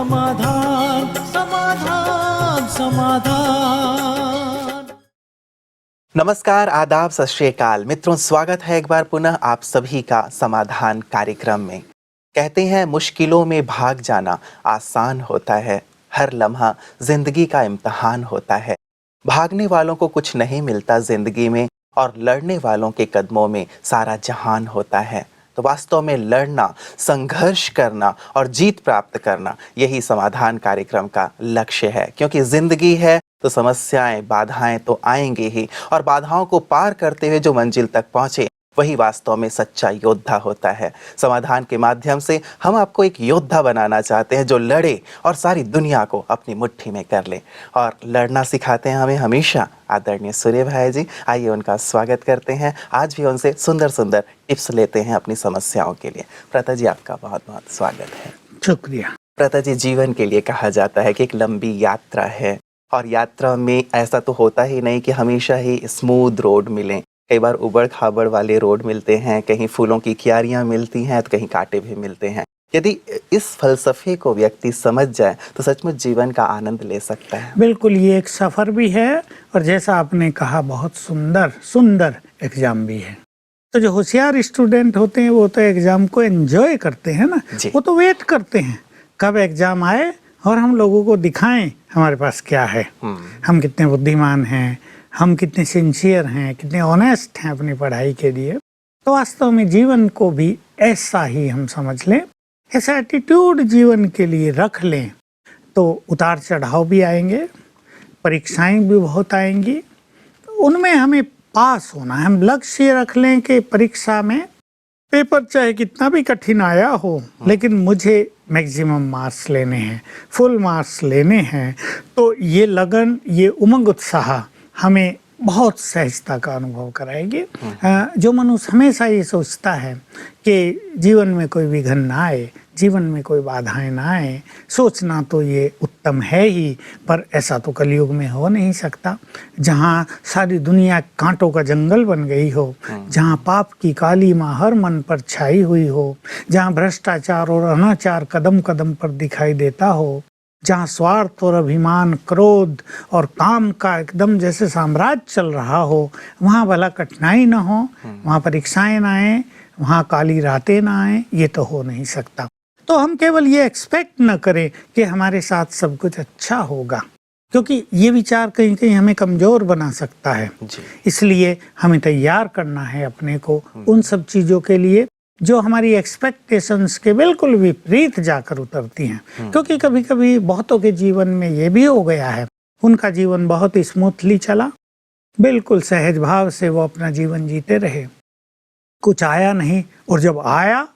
समाधान समाधान समाधान। नमस्कार, आदाब, सत श्री अकाल मित्रों, स्वागत है एक बार पुनः आप सभी का समाधान कार्यक्रम में। कहते हैं मुश्किलों में भाग जाना आसान होता है, हर लम्हा जिंदगी का इम्तिहान होता है। भागने वालों को कुछ नहीं मिलता जिंदगी में और लड़ने वालों के कदमों में सारा जहान होता है। तो वास्तव में लड़ना, संघर्ष करना और जीत प्राप्त करना यही समाधान कार्यक्रम का लक्ष्य है, क्योंकि जिंदगी है तो समस्याएं, बाधाएं तो आएंगी ही, और बाधाओं को पार करते हुए जो मंजिल तक पहुंचे वही वास्तव में सच्चा योद्धा होता है। समाधान के माध्यम से हम आपको एक योद्धा बनाना चाहते हैं जो लड़े और सारी दुनिया को अपनी मुट्ठी में कर ले। और लड़ना सिखाते हैं हमें हमेशा आदरणीय सूर्य भाई जी। आइए उनका स्वागत करते हैं। आज भी उनसे सुंदर सुंदर टिप्स लेते हैं अपनी समस्याओं के लिए। प्रता जी, आपका बहुत बहुत स्वागत है। शुक्रिया। प्रता जी, जीवन के लिए कहा जाता है कि एक लंबी यात्रा है, और यात्रा में ऐसा तो होता ही नहीं कि हमेशा ही स्मूथ रोड मिलें। कई बार उबड़ खाबड़ वाले रोड मिलते हैं, कहीं फूलों की क्यारियां मिलती हैं तो कहीं कांटे भी मिलते हैं। यदि इस फलसफे को व्यक्ति समझ जाए तो सचमुच जीवन का आनंद ले सकता है। बिल्कुल, ये एक सफ़र भी है और जैसा आपने कहा बहुत सुंदर सुंदर एग्ज़ाम भी है। तो जो होशियार स्टूडेंट होते हैं वो तो एग्ज़ाम को एंजॉय करते हैं ना, वो तो वेट करते हैं कब एग्ज़ाम आए और हम लोगों को दिखाएं हमारे पास क्या है, हम कितने बुद्धिमान हैं, हम कितने सिंसियर हैं, कितने ऑनेस्ट हैं अपनी पढ़ाई के लिए। तो वास्तव में जीवन को भी ऐसा ही हम समझ लें, ऐसा एटीट्यूड जीवन के लिए रख लें तो उतार चढ़ाव भी आएंगे, परीक्षाएं भी बहुत आएंगी, तो उनमें हमें पास होना है। हम लक्ष्य रख लें कि परीक्षा में पेपर चाहे कितना भी कठिन आया हो लेकिन मुझे मैक्सिमम मार्क्स लेने हैं, फुल मार्क्स लेने हैं। तो ये लगन, ये उमंग, उत्साह हमें बहुत सहजता का अनुभव कराएगी। जो मनुष्य हमेशा ये सोचता है कि जीवन में कोई विघ्न ना आए, जीवन में कोई बाधाएं ना आए, सोचना तो ये उत्तम है ही, पर ऐसा तो कलयुग में हो नहीं सकता। जहाँ सारी दुनिया कांटों का जंगल बन गई हो, जहाँ पाप की काली माँ हर मन पर छाई हुई हो, जहाँ भ्रष्टाचार और अनाचार कदम कदम पर दिखाई देता हो, जहाँ स्वार्थ और अभिमान, क्रोध और काम का एकदम जैसे साम्राज्य चल रहा हो, वहाँ भला कठिनाई ना हो, वहाँ परीक्षाएं ना आए, वहाँ काली रातें ना आए, ये तो हो नहीं सकता। तो हम केवल ये एक्सपेक्ट न करें कि हमारे साथ सब कुछ अच्छा होगा, क्योंकि ये विचार कहीं कहीं हमें कमज़ोर बना सकता है। इसलिए हमें तैयार करना है अपने को उन सब चीज़ों के लिए जो हमारी एक्सपेक्टेशंस के बिल्कुल विपरीत जाकर उतरती हैं। क्योंकि कभी कभी बहुतों के जीवन में ये भी हो गया है, उनका जीवन बहुत स्मूथली चला, बिल्कुल सहज भाव से वो अपना जीवन जीते रहे, कुछ आया नहीं, और जब आया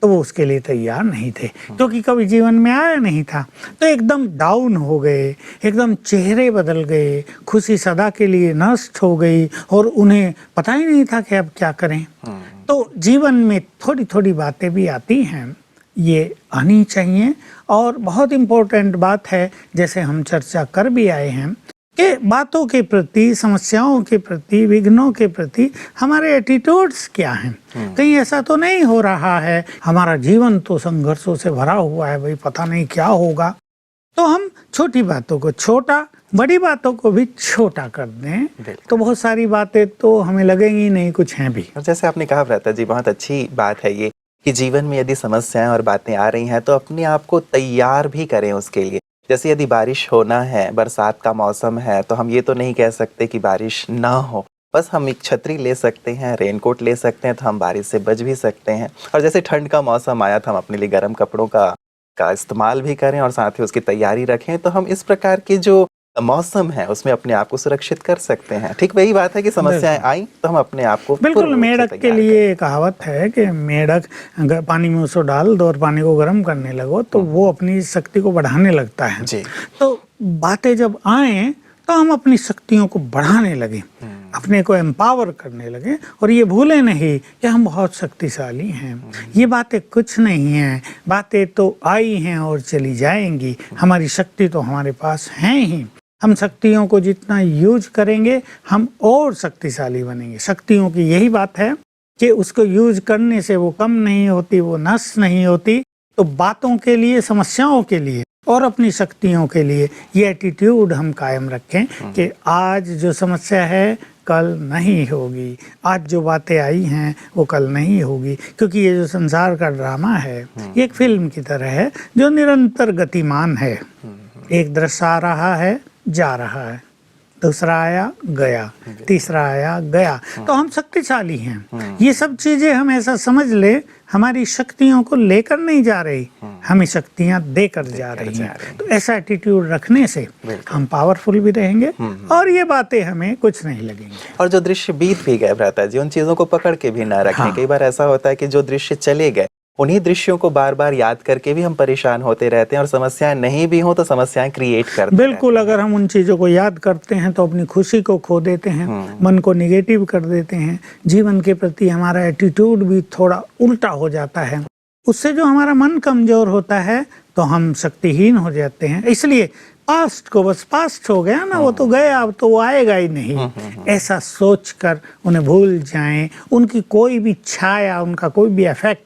तो वो उसके लिए तैयार नहीं थे, क्योंकि कभी जीवन में आया नहीं था। तो एकदम डाउन हो गए, एकदम चेहरे बदल गए, खुशी सदा के लिए नष्ट हो गई और उन्हें पता ही नहीं था कि अब क्या करें। तो जीवन में थोड़ी थोड़ी बातें भी आती हैं, ये आनी चाहिए। और बहुत इम्पोर्टेंट बात है, जैसे हम चर्चा कर भी आए हैं, कि बातों के प्रति, समस्याओं के प्रति, विघ्नों के प्रति हमारे एटीट्यूड्स क्या हैं। कहीं ऐसा तो नहीं हो रहा है हमारा जीवन तो संघर्षों से भरा हुआ है, भाई पता नहीं क्या होगा, तो हम छोटी बातों को छोटा, बड़ी बातों को भी छोटा कर दें तो बहुत सारी बातें तो हमें लगेंगी नहीं, कुछ हैं भी। और जैसे आपने कहा प्रता जी, बहुत अच्छी बात है ये कि जीवन में यदि समस्याएं और बातें आ रही हैं तो अपने आप को तैयार भी करें उसके लिए। जैसे यदि बारिश होना है, बरसात का मौसम है, तो हम ये तो नहीं कह सकते कि बारिश ना हो, बस हम एक छतरी ले सकते हैं, रेनकोट ले सकते हैं, तो हम बारिश से बच भी सकते हैं। और जैसे ठंड का मौसम आया तो हम अपने लिए गर्म कपड़ों का इस्तेमाल भी करें और साथ ही उसकी तैयारी रखें। तो हम इस प्रकार की जो मौसम है उसमें अपने आप को सुरक्षित कर सकते हैं। ठीक वही बात है कि समस्याएं आई तो हम अपने आप को बिल्कुल, मेढक के लिए कहावत है कि मेढक पानी में उसको डाल दो और पानी को गर्म करने लगो तो वो अपनी शक्ति को बढ़ाने लगता है जी। तो बातें जब आए तो हम अपनी शक्तियों को बढ़ाने लगे, अपने को एम्पावर करने लगे, और ये भूले नहीं कि हम बहुत शक्तिशाली हैं। ये बातें कुछ नहीं हैं, बातें तो आई हैं और चली जाएंगी, हमारी शक्ति तो हमारे पास है ही। हम शक्तियों को जितना यूज करेंगे हम और शक्तिशाली बनेंगे। शक्तियों की यही बात है कि उसको यूज करने से वो कम नहीं होती, वो नष्ट नहीं होती। तो बातों के लिए, समस्याओं के लिए और अपनी शक्तियों के लिए ये एटीट्यूड हम कायम रखें कि आज जो समस्या है कल नहीं होगी, आज जो बातें आई हैं वो कल नहीं होगी, क्योंकि ये जो संसार का ड्रामा है ये एक फिल्म की तरह है जो निरंतर गतिमान है। एक दृश्य आ रहा है, जा रहा है, दूसरा आया गया, तीसरा आया गया, तो हम शक्तिशाली हैं। ये सब चीजें हम ऐसा समझ ले, हमारी शक्तियों को लेकर नहीं जा रही, हमें शक्तियां देकर जा रही हैं। तो ऐसा एटीट्यूड रखने से हम पावरफुल भी रहेंगे और ये बातें हमें कुछ नहीं लगेंगी। और जो दृश्य बीत भी गए भ्राता जी, उन चीजों को पकड़ के भी ना रखें। कई बार ऐसा होता है कि जो दृश्य चले गए उन्हीं दृश्यों को बार बार याद करके भी हम परेशान होते रहते हैं, और समस्याएं नहीं भी हो तो समस्याएं क्रिएट करते हैं। बिल्कुल, अगर हम उन चीज़ों को याद करते हैं तो अपनी खुशी को खो देते हैं, मन को निगेटिव कर देते हैं, जीवन के प्रति हमारा एटीट्यूड भी थोड़ा उल्टा हो जाता है। उससे जो हमारा मन कमजोर होता है तो हम शक्तिहीन हो जाते हैं। इसलिए पास्ट को बस पास्ट हो गया ना, वो तो गया, अब तो वो आएगा ही नहीं, ऐसा सोचकर उन्हें भूल जाएं। उनकी कोई भी छाया, उनका कोई भी इफेक्ट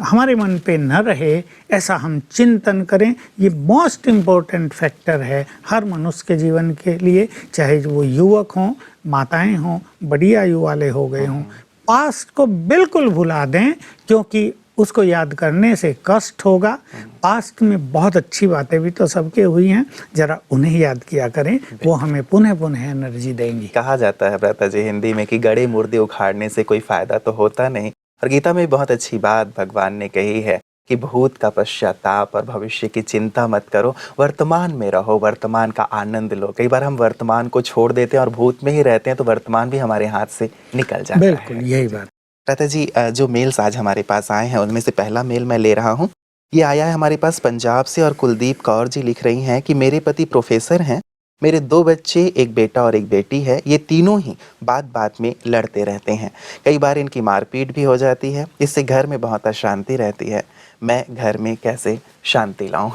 हमारे मन पे न रहे, ऐसा हम चिंतन करें। ये मोस्ट इम्पोर्टेंट फैक्टर है हर मनुष्य के जीवन के लिए, चाहे वो युवक हों, माताएं हों, बड़ी आयु वाले हो गए हों। पास्ट को बिल्कुल भुला दें, क्योंकि उसको याद करने से कष्ट होगा। पास्ट में बहुत अच्छी बातें भी तो सबके हुई हैं, जरा उन्हें याद किया करें, वो हमें पुनः पुनः एनर्जी देंगी। कहा जाता है भ्राता जी हिंदी में कि गड़े मुर्दे उखाड़ने से कोई फायदा तो होता नहीं, और गीता में बहुत अच्छी बात भगवान ने कही है कि भूत का पश्चाताप और भविष्य की चिंता मत करो, वर्तमान में रहो, वर्तमान का आनंद लो। कई बार हम वर्तमान को छोड़ देते हैं और भूत में ही रहते हैं, तो वर्तमान भी हमारे हाथ से निकल जाता है। बिल्कुल यही बात। भ्राता जी, जो मेल्स आज हमारे पास आए हैं उनमें से पहला मेल मैं ले रहा हूँ। ये आया है हमारे पास पंजाब से, और कुलदीप कौर जी लिख रही हैं कि मेरे पति प्रोफेसर हैं, मेरे 2 बच्चे, एक बेटा और एक बेटी है। ये तीनों ही बात बात में लड़ते रहते हैं, कई बार इनकी मारपीट भी हो जाती है, इससे घर में बहुत अशांति रहती है। मैं घर में कैसे शांति लाऊं?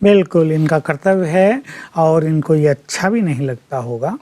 बिल्कुल इनका कर्तव्य है, और इनको ये अच्छा भी नहीं लगता होगा।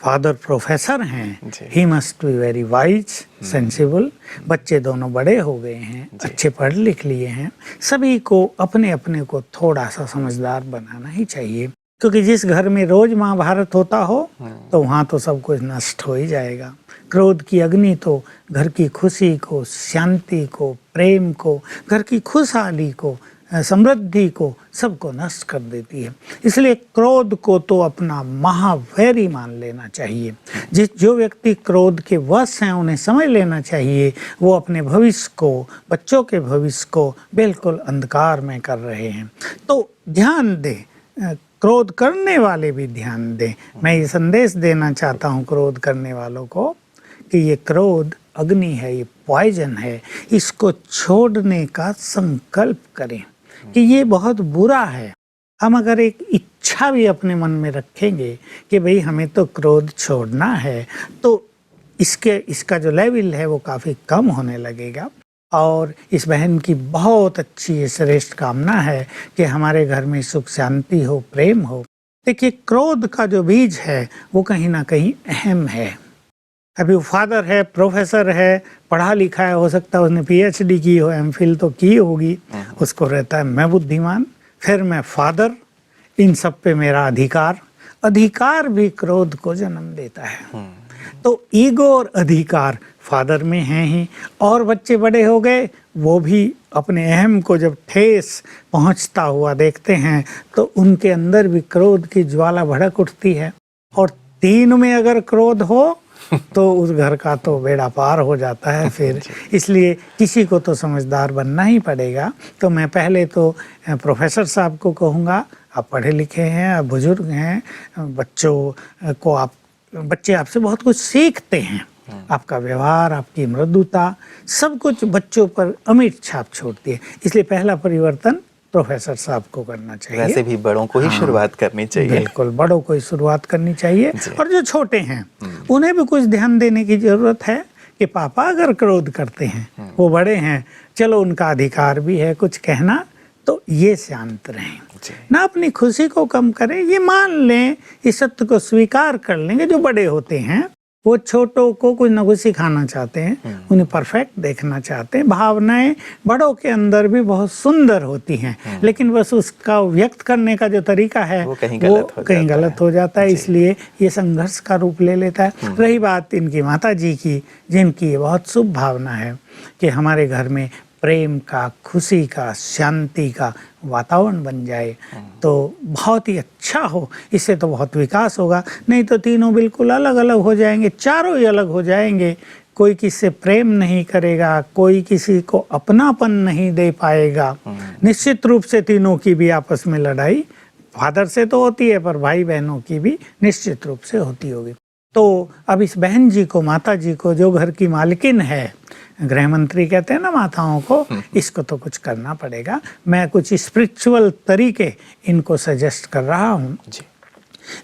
फादर प्रोफेसर हैं, he must be very wise, sensible. बच्चे दोनों बड़े हो गए हैं, अच्छे पढ़ लिख लिए हैं। सभी को अपने अपने को थोड़ा सा समझदार बनाना ही चाहिए, क्योंकि जिस घर में रोज महाभारत होता हो तो वहाँ तो सब कुछ नष्ट हो ही जाएगा। क्रोध की अग्नि तो घर की खुशी को, शांति को, प्रेम को, घर की खुशहाली को, समृद्धि को, सबको नष्ट कर देती है। इसलिए क्रोध को तो अपना महावैरी मान लेना चाहिए। जो व्यक्ति क्रोध के वश हैं उन्हें समझ लेना चाहिए वो अपने भविष्य को, बच्चों के भविष्य को बिल्कुल अंधकार में कर रहे हैं। तो ध्यान दें, क्रोध करने वाले भी ध्यान दें। मैं ये संदेश देना चाहता हूँ क्रोध करने वालों को कि ये क्रोध अग्नि है, ये पॉइजन है, इसको छोड़ने का संकल्प करें कि ये बहुत बुरा है। हम अगर एक इच्छा भी अपने मन में रखेंगे कि भाई हमें तो क्रोध छोड़ना है, तो इसका जो लेवल है वो काफ़ी कम होने लगेगा। और इस बहन की बहुत अच्छी श्रेष्ठ कामना है कि हमारे घर में सुख शांति हो, प्रेम हो। देखिए, क्रोध का जो बीज है वो कहीं ना कहीं अहम है। अभी वो फादर है, प्रोफेसर है, पढ़ा लिखा है, हो सकता है उसने PhD की हो, MPhil तो की होगी, उसको रहता है मैं बुद्धिमान, फिर मैं फादर, इन सब पे मेरा अधिकार भी क्रोध को जन्म देता है। तो ईगो और अधिकार फादर में हैं ही, और बच्चे बड़े हो गए, वो भी अपने अहम को जब ठेस पहुंचता हुआ देखते हैं तो उनके अंदर भी क्रोध की ज्वाला भड़क उठती है। और 3 में अगर क्रोध हो तो उस घर का तो बेड़ा पार हो जाता है फिर। इसलिए किसी को तो समझदार बनना ही पड़ेगा। तो मैं पहले तो प्रोफेसर साहब को कहूँगा, आप पढ़े लिखे हैं, आप बुजुर्ग हैं, बच्चे आपसे बहुत कुछ सीखते हैं। आपका व्यवहार, आपकी मृदुता, सब कुछ बच्चों पर अमिट छाप छोड़ती है। इसलिए पहला परिवर्तन प्रोफेसर साहब को करना चाहिए। वैसे भी बड़ों को ही शुरुआत करनी चाहिए। बिल्कुल, बड़ों को ही शुरुआत करनी चाहिए। और जो छोटे हैं उन्हें भी कुछ ध्यान देने की जरूरत है कि पापा अगर क्रोध करते हैं, वो बड़े हैं, चलो उनका अधिकार भी है कुछ कहना, तो ये शांत रहें, ना अपनी खुशी को कम करें। ये मान लें, इस सत्य को स्वीकार कर लेंगे, जो बड़े होते हैं वो छोटों को कुछ न कुछ सिखाना चाहते हैं, उन्हें परफेक्ट देखना चाहते हैं। भावनाएं बड़ों के अंदर भी बहुत सुंदर होती हैं, लेकिन बस उसका व्यक्त करने का जो तरीका है वो कहीं गलत हो जाता है, इसलिए ये संघर्ष का रूप ले लेता है। रही बात इनकी माता जी की, जिनकी ये बहुत शुभ भावना है कि हमारे घर में प्रेम का, खुशी का, शांति का वातावरण बन जाए तो बहुत ही अच्छा हो, इससे तो बहुत विकास होगा। नहीं तो तीनों बिल्कुल अलग अलग हो जाएंगे, चारों ही अलग हो जाएंगे। कोई किसी से प्रेम नहीं करेगा, कोई किसी को अपनापन नहीं दे पाएगा। निश्चित रूप से तीनों की भी आपस में लड़ाई फादर से तो होती है, पर भाई बहनों की भी निश्चित रूप से होती होगी। तो अब इस बहन जी को, माता जी को, जो घर की मालकिन है, गृह मंत्री कहते हैं ना माताओं को, इसको तो कुछ करना पड़ेगा। मैं कुछ स्पिरिचुअल तरीके इनको सजेस्ट कर रहा हूँ।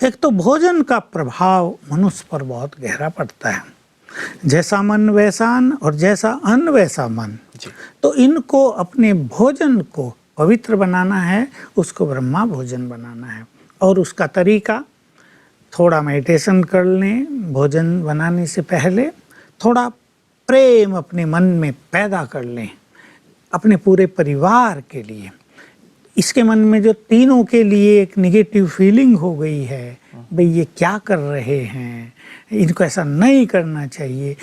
एक तो भोजन का प्रभाव मनुष्य पर बहुत गहरा पड़ता है। जैसा मन वैसा अन्न और जैसा अन्न वैसा मन। तो इनको अपने भोजन को पवित्र बनाना है, उसको ब्रह्मा भोजन बनाना है। और उसका तरीका, थोड़ा मेडिटेशन कर लें, भोजन बनाने से पहले थोड़ा प्रेम अपने मन में पैदा कर लें अपने पूरे परिवार के लिए। इसके मन में जो तीनों के लिए एक नेगेटिव फीलिंग हो गई है, भाई ये क्या कर रहे हैं, इनको ऐसा नहीं करना चाहिए,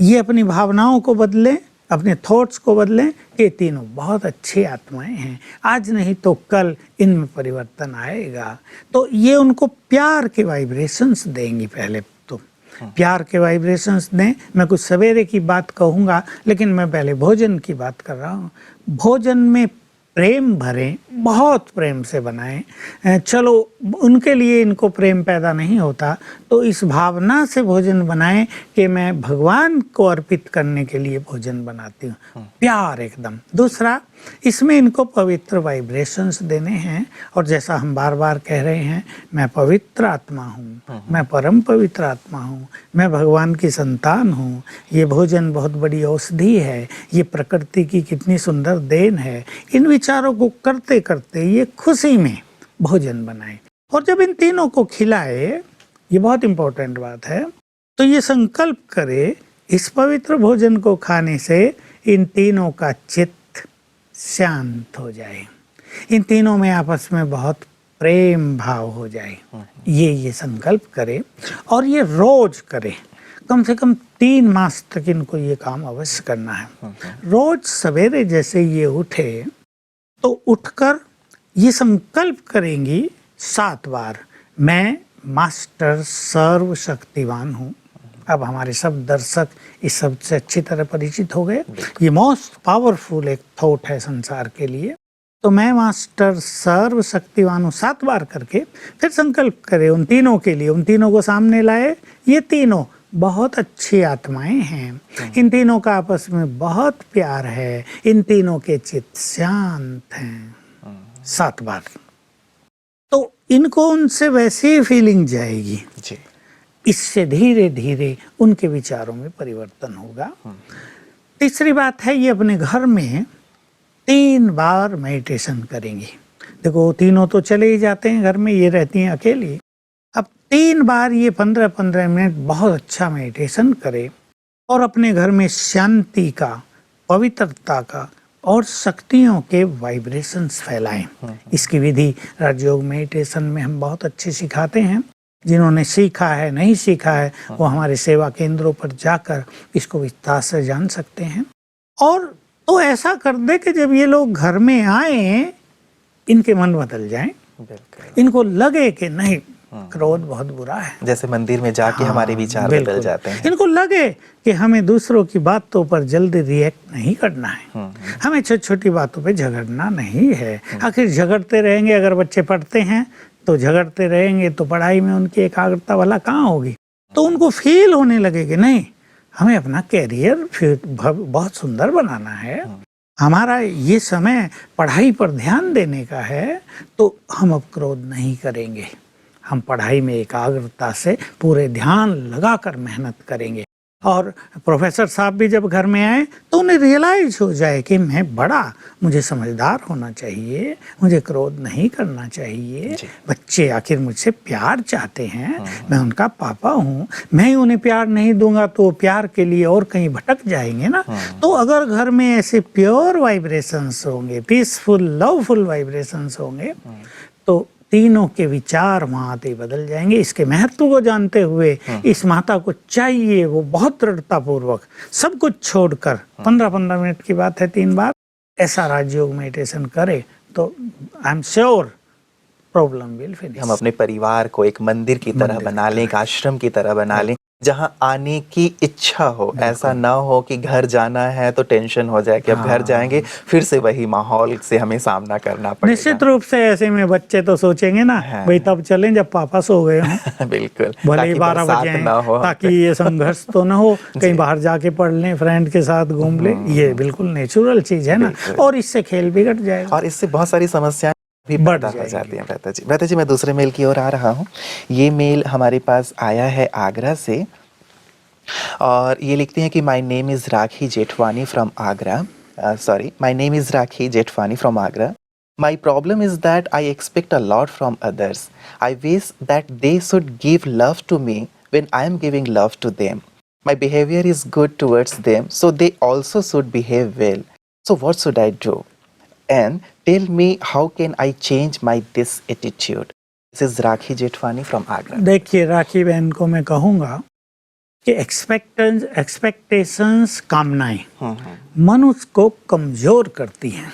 ये अपनी भावनाओं को बदलें, अपने थॉट्स को बदलें। ये तीनों बहुत अच्छी आत्माएं हैं, आज नहीं तो कल इनमें परिवर्तन आएगा। तो ये उनको प्यार के वाइब्रेशंस देंगी। पहले तो प्यार के वाइब्रेशंस दें। मैं कुछ सवेरे की बात कहूँगा, लेकिन मैं पहले भोजन की बात कर रहा हूँ। भोजन में प्रेम भरें, बहुत प्रेम से बनाएं। चलो उनके लिए इनको प्रेम पैदा नहीं होता, तो इस भावना से भोजन बनाएं कि मैं भगवान को अर्पित करने के लिए भोजन बनाती हूँ, प्यार एकदम। दूसरा, इसमें इनको पवित्र वाइब्रेशंस देने हैं। और जैसा हम बार बार कह रहे हैं, मैं पवित्र आत्मा हूँ, मैं परम पवित्र आत्मा हूँ, मैं भगवान की संतान हूँ। ये भोजन बहुत बड़ी औषधि है, ये प्रकृति की कितनी सुंदर देन है। इन विचारों को करते करते ये खुशी में भोजन बनाएं। और जब इन तीनों को खिलाए, ये बहुत इंपॉर्टेंट बात है, तो ये संकल्प करे इस पवित्र भोजन को खाने से इन तीनों का चित्त शांत हो जाए, इन तीनों में आपस में बहुत प्रेम भाव हो जाए। ये संकल्प करे और ये रोज करे। कम से कम 3 मास तक इनको ये काम अवश्य करना है। रोज सवेरे जैसे ये उठे तो उठकर ये संकल्प करेंगी 7 बार, मैं मास्टर सर्वशक्तिवान हूँ। अब हमारे सब दर्शक इस शब्द से अच्छी तरह परिचित हो गए। ये मोस्ट पावरफुल एक थॉट है संसार के लिए। तो मैं मास्टर सर्वशक्तिवान हूँ 7 बार करके फिर संकल्प करे उन तीनों के लिए, उन तीनों को सामने लाए। ये तीनों बहुत अच्छी आत्माएं हैं, इन तीनों का आपस में बहुत प्यार है, इन तीनों के चित्त शांत हैं। 7 बार तो इनको उनसे वैसी फीलिंग जाएगी जी। इससे धीरे धीरे उनके विचारों में परिवर्तन होगा। तीसरी बात है, ये अपने घर में 3 बार मेडिटेशन करेंगी। देखो तीनों तो चले ही जाते हैं घर में, ये रहती हैं अकेली। अब 3 बार ये 15-15 मिनट बहुत अच्छा मेडिटेशन करे और अपने घर में शांति का, पवित्रता का और शक्तियों के वाइब्रेशंस फैलाएं। इसकी विधि राजयोग मेडिटेशन में हम बहुत अच्छे सिखाते हैं। जिन्होंने सीखा है, नहीं सीखा है, वो हमारे सेवा केंद्रों पर जाकर इसको विस्तार से जान सकते हैं। और तो ऐसा कर दे कि जब ये लोग घर में आए, इनके मन बदल जाएं, इनको लगे कि नहीं क्रोध बहुत बुरा है। जैसे मंदिर में जाके हमारे विचार बदल जाते हैं। इनको लगे कि हमें दूसरों की बातों पर जल्दी रिएक्ट नहीं करना है, हमें छोटी छोटी बातों पे झगड़ना नहीं है। आखिर झगड़ते रहेंगे, अगर बच्चे पढ़ते हैं तो झगड़ते रहेंगे तो पढ़ाई में उनकी एकाग्रता वाला कहाँ होगी। तो उनको फील होने लगे कि नहीं, हमें अपना कैरियर फिर बहुत सुंदर बनाना है, हमारा ये समय पढ़ाई पर ध्यान देने का है, तो हम अब क्रोध नहीं करेंगे, हम पढ़ाई में एकाग्रता से पूरे ध्यान लगाकर मेहनत करेंगे। और प्रोफेसर साहब भी जब घर में आए तो उन्हें रियलाइज हो जाए कि मैं बड़ा, मुझे समझदार होना चाहिए, मुझे क्रोध नहीं करना चाहिए, बच्चे आखिर मुझसे प्यार चाहते हैं, मैं उनका पापा हूँ, मैं ही उन्हें प्यार नहीं दूंगा तो प्यार के लिए और कहीं भटक जाएंगे ना। तो अगर घर में ऐसे प्योर वाइब्रेशंस होंगे, पीसफुल लवफुल वाइब्रेशंस होंगे, तो तीनों के विचार वहाँ आते ही बदल जाएंगे। इसके महत्व को जानते हुए इस माता को चाहिए वो बहुत दृढ़ता पूर्वक सब कुछ छोड़कर 15-15 मिनट की बात है 3 बार ऐसा राजयोग मेडिटेशन करे तो I am sure problem will finish. हम अपने परिवार को एक मंदिर की तरह बना लें, एक आश्रम की तरह बना लें, जहाँ आने की इच्छा हो। ऐसा ना हो कि घर जाना है तो टेंशन हो जाए कि अब घर जाएंगे फिर से वही माहौल से हमें सामना करना पड़ेगा। निश्चित रूप से ऐसे में बच्चे तो सोचेंगे ना भाई तब चलें जब पापा सो गए हों। बिल्कुल, भले ही 12 बजे ना हो, ताकि ये संघर्ष तो ना हो, कहीं बाहर जाके पढ़ लें, फ्रेंड के साथ घूम लें, ये बिल्कुल नेचुरल चीज है ना। और इससे खेल बिगड़ जाएगा और इससे बहुत सारी समस्याएं भी पैदा हो जाती हैं। मेहता जी मैं दूसरे मेल की ओर आ रहा हूँ। ये मेल हमारे पास आया है आगरा से और ये लिखते हैं कि my name is rakhi Jethwani from Agra. My name is rakhi Jethwani from Agra. My problem is that I expect a lot from others. I wish that they should give love to me when I am giving love to them. My behavior is good towards them, so they also should behave well. So what should I do? And tell me how can I change my this attitude? This is Rakhi Jetwani from Agra. देखिए राखी बहन को मैं कहूँगा कि expectations कामनाएं मनुष्य को कमजोर करती हैं।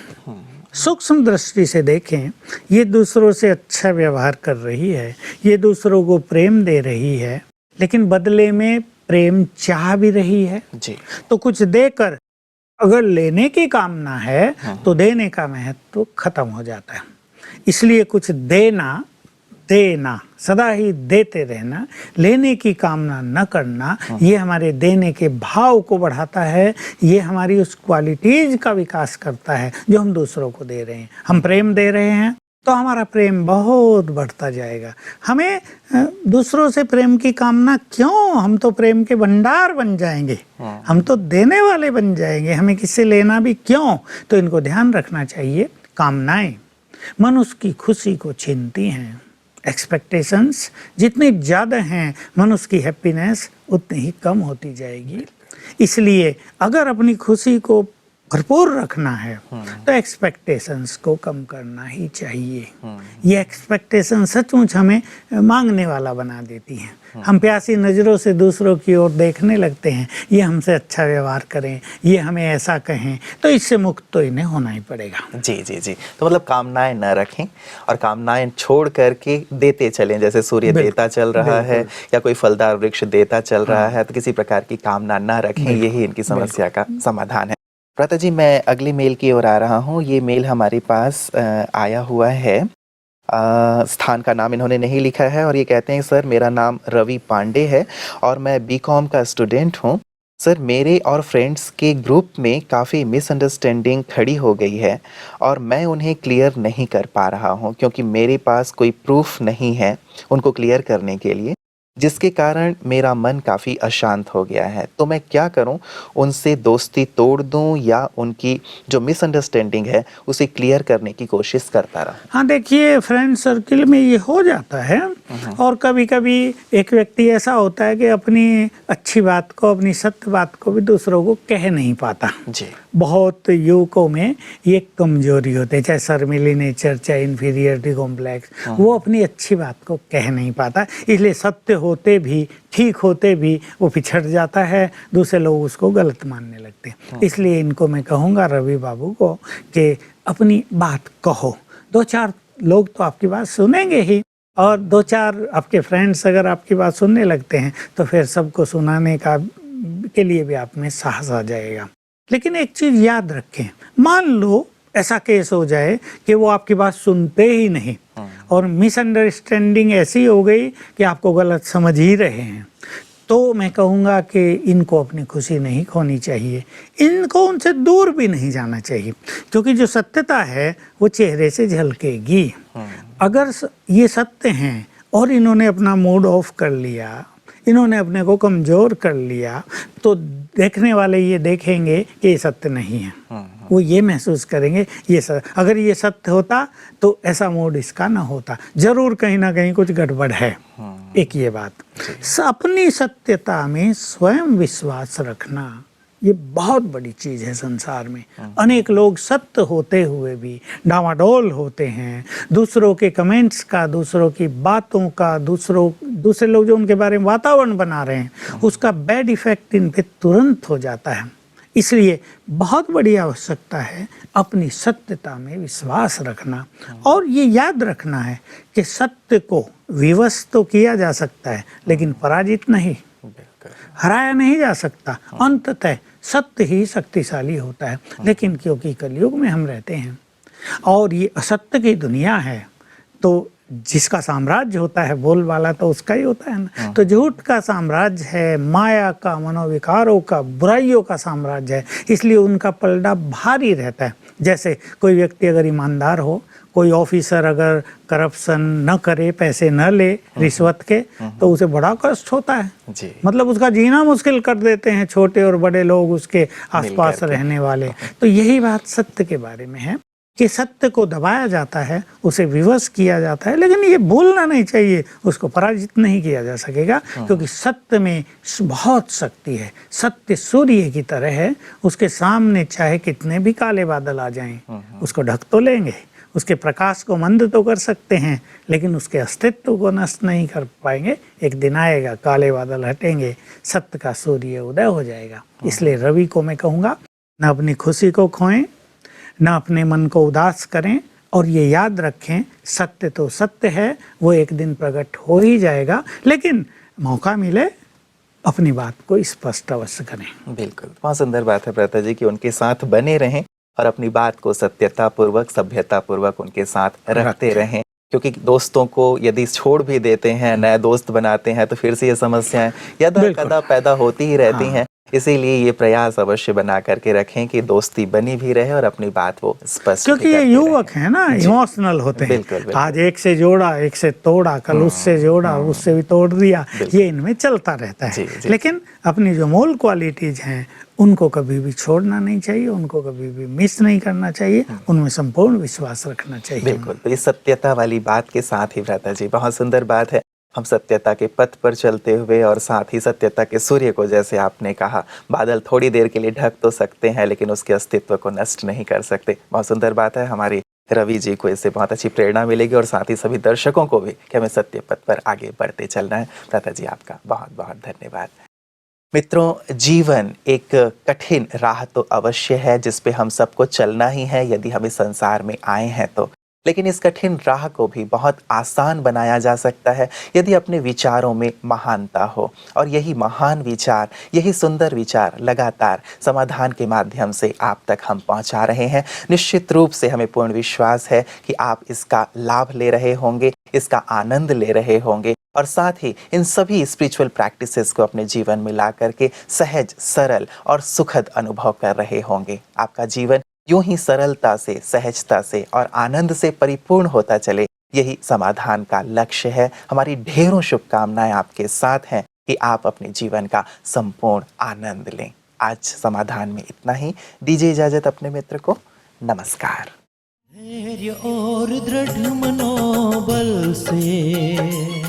सूक्ष्म दृष्टि से देखें, ये दूसरों से अच्छा व्यवहार कर रही है, ये दूसरों को प्रेम दे रही है, लेकिन बदले में प्रेम चाह भी रही है जी। तो कुछ देकर अगर लेने की कामना है तो देने का महत्व खत्म हो जाता है। इसलिए कुछ देना सदा ही देते रहना, लेने की कामना न करना, ये हमारे देने के भाव को बढ़ाता है, ये हमारी उस क्वालिटीज का विकास करता है जो हम दूसरों को दे रहे हैं। हम प्रेम दे रहे हैं तो हमारा प्रेम बहुत बढ़ता जाएगा। हमें दूसरों से प्रेम की कामना क्यों, हम तो प्रेम के भंडार बन जाएंगे, हम तो देने वाले बन जाएंगे, हमें किससे लेना भी क्यों। तो इनको ध्यान रखना चाहिए। कामनाएं मनुष्य की खुशी को छीनती हैं। एक्सपेक्टेशंस जितनी ज़्यादा हैं मनुष्य की हैप्पीनेस उतनी ही कम होती जाएगी। इसलिए अगर अपनी खुशी को भरपूर रखना है तो एक्सपेक्टेशंस को कम करना ही चाहिए। ये एक्सपेक्टेशन सचमुच हमें मांगने वाला बना देती हैं। हम प्यासी नज़रों से दूसरों की ओर देखने लगते हैं, ये हमसे अच्छा व्यवहार करें, ये हमें ऐसा कहें, तो इससे मुक्त तो इन्हें होना ही पड़ेगा। जी। तो मतलब कामनाएं न रखें और कामनाएं छोड़ करके देते चलें। जैसे सूर्य देता चल रहा है या कोई फलदार वृक्ष देता चल रहा है, तो किसी प्रकार की कामना न रखें, यही इनकी समस्या का समाधान है। प्राता जी मैं अगली मेल की ओर आ रहा हूँ। ये मेल हमारे पास आया हुआ है, स्थान का नाम इन्होंने नहीं लिखा है और ये कहते हैं सर मेरा नाम रवि पांडे है और मैं बीकॉम का स्टूडेंट हूँ। सर मेरे और फ्रेंड्स के ग्रुप में काफ़ी मिसअंडरस्टैंडिंग खड़ी हो गई है और मैं उन्हें क्लियर नहीं कर पा रहा हूँ क्योंकि मेरे पास कोई प्रूफ नहीं है उनको क्लियर करने के लिए, जिसके कारण मेरा मन काफ़ी अशांत हो गया है। तो मैं क्या करूं, उनसे दोस्ती तोड़ दूं या उनकी जो मिसअंडरस्टैंडिंग है उसे क्लियर करने की कोशिश करता रहूं? हाँ देखिए, फ्रेंड सर्किल में ये हो जाता है और कभी कभी एक व्यक्ति ऐसा होता है कि अपनी अच्छी बात को, अपनी सत्य बात को भी दूसरों को कह नहीं पाता जी। बहुत युवकों में ये कमजोरी होती है, चाहे शर्मीली नेचर, चाहे इन्फीरियरिटी कॉम्प्लेक्स, वो अपनी अच्छी बात को कह नहीं पाता, इसलिए सत्य होते भी, ठीक होते भी वो पिछड़ जाता है, दूसरे लोग उसको गलत मानने लगते हैं। इसलिए इनको मैं कहूँगा रवि बाबू को कि अपनी बात कहो। 2-4 लोग तो आपकी बात सुनेंगे ही और 2-4 आपके फ्रेंड्स अगर आपकी बात सुनने लगते हैं तो फिर सबको सुनाने का के लिए भी आप में साहस आ जाएगा। लेकिन एक चीज़ याद रखें, मान लो ऐसा केस हो जाए कि वो आपकी बात सुनते ही नहीं और मिसअंडरस्टैंडिंग ऐसी हो गई कि आपको गलत समझ ही रहे हैं, तो मैं कहूँगा कि इनको अपनी खुशी नहीं खोनी चाहिए, इनको उनसे दूर भी नहीं जाना चाहिए, क्योंकि जो सत्यता है वो चेहरे से झलकेगी। अगर ये सत्य हैं और इन्होंने अपना मूड ऑफ कर लिया, इन्होंने अपने को कमज़ोर कर लिया, तो देखने वाले ये देखेंगे कि ये सत्य नहीं है। वो ये महसूस करेंगे अगर ये सत्य होता तो ऐसा मूड इसका ना होता, जरूर कहीं ना कहीं कुछ गड़बड़ है। एक ये बात, अपनी सत्यता में स्वयं विश्वास रखना, ये बहुत बड़ी चीज़ है संसार में। अनेक लोग सत्य होते हुए भी डामाडोल होते हैं, दूसरों के कमेंट्स का, दूसरों की बातों का, दूसरे लोग जो उनके बारे में वातावरण बना रहे हैं उसका बैड इफेक्ट इन पे तुरंत हो जाता है। इसलिए बहुत बड़ी आवश्यकता है अपनी सत्यता में विश्वास रखना, और ये याद रखना है कि सत्य को विवश तो किया जा सकता है लेकिन पराजित नहीं, हराया नहीं जा सकता। अंततः सत्य ही शक्तिशाली होता है। लेकिन क्योंकि कलयुग में हम रहते हैं और ये असत्य की दुनिया है, तो जिसका साम्राज्य होता है बोलबाला तो उसका ही होता है ना। तो झूठ का साम्राज्य है, माया का, मनोविकारों का, बुराइयों का साम्राज्य है, इसलिए उनका पलड़ा भारी रहता है। जैसे कोई व्यक्ति अगर ईमानदार हो, कोई ऑफिसर अगर करप्शन न करे, पैसे न ले रिश्वत के, तो उसे बड़ा कष्ट होता है जी। मतलब उसका जीना मुश्किल कर देते हैं छोटे और बड़े लोग, उसके आसपास रहने वाले। तो यही बात सत्य के बारे में है कि सत्य को दबाया जाता है, उसे विवश किया जाता है, लेकिन ये भूलना नहीं चाहिए, उसको पराजित नहीं किया जा सकेगा, क्योंकि सत्य में बहुत शक्ति है। सत्य सूर्य की तरह है, उसके सामने चाहे कितने भी काले बादल आ जाएं, उसको ढक तो लेंगे, उसके प्रकाश को मंद तो कर सकते हैं, लेकिन उसके अस्तित्व को नष्ट नहीं कर पाएंगे। एक दिन आएगा, काले बादल हटेंगे, सत्य का सूर्य उदय हो जाएगा। इसलिए रवि को मैं कहूँगा, न अपनी खुशी को खोएं, न अपने मन को उदास करें, और ये याद रखें सत्य तो सत्य है, वो एक दिन प्रकट हो ही जाएगा, लेकिन मौका मिले अपनी बात को स्पष्ट अवश्य करें। बिल्कुल, बहुत सुंदर बात है भ्राता जी कि उनके साथ बने रहें और अपनी बात को सत्यता पूर्वक, सभ्यता पूर्वक उनके साथ रखते रहें, क्योंकि दोस्तों को यदि छोड़ भी देते हैं, नए दोस्त बनाते हैं, तो फिर से ये समस्याएं यदा कदा पैदा होती ही रहती हैं। इसीलिए ये प्रयास अवश्य बना करके रखें कि दोस्ती बनी भी रहे और अपनी बात वो स्पष्ट, क्योंकि ये युवक है ना, इमोशनल होते हैं। बिल्कुल। आज एक से जोड़ा, एक से तोड़ा, कल उससे जोड़ा, उससे भी तोड़ दिया, ये इनमें चलता रहता है। लेकिन अपनी जो मूल क्वालिटीज हैं उनको कभी भी छोड़ना नहीं चाहिए, उनको कभी भी मिस नहीं करना चाहिए, उनमें संपूर्ण विश्वास रखना चाहिए। बिल्कुल, तो इस सत्यता वाली बात के साथ ही भ्राता जी, बहुत सुंदर बात है, हम सत्यता के पथ पर चलते हुए और साथ ही सत्यता के सूर्य को, जैसे आपने कहा, बादल थोड़ी देर के लिए ढक तो सकते हैं लेकिन उसके अस्तित्व को नष्ट नहीं कर सकते। बहुत सुंदर बात है, हमारी रवि जी को इससे बहुत अच्छी प्रेरणा मिलेगी और साथ ही सभी दर्शकों को भी कि हमें सत्य पथ पर आगे बढ़ते चलना है। भ्राता जी, आपका बहुत बहुत धन्यवाद। मित्रों, जीवन एक कठिन राह तो अवश्य है जिस पे हम सबको चलना ही है यदि हम इस संसार में आए हैं तो, लेकिन इस कठिन राह को भी बहुत आसान बनाया जा सकता है यदि अपने विचारों में महानता हो। और यही महान विचार, यही सुंदर विचार लगातार समाधान के माध्यम से आप तक हम पहुंचा रहे हैं। निश्चित रूप से हमें पूर्ण विश्वास है कि आप इसका लाभ ले रहे होंगे, इसका आनंद ले रहे होंगे और साथ ही इन सभी स्पिरिचुअल प्रैक्टिसेस को अपने जीवन में ला करके सहज, सरल और सुखद अनुभव कर रहे होंगे। आपका जीवन यूं ही सरलता से, सहजता से और आनंद से परिपूर्ण होता चले, यही समाधान का लक्ष्य है। हमारी ढेरों शुभकामनाएं आपके साथ हैं कि आप अपने जीवन का संपूर्ण आनंद लें। आज समाधान में इतना ही, दीजिए इजाजत अपने मित्र को। नमस्कार। धैर्य और दृढ़ मनोबल से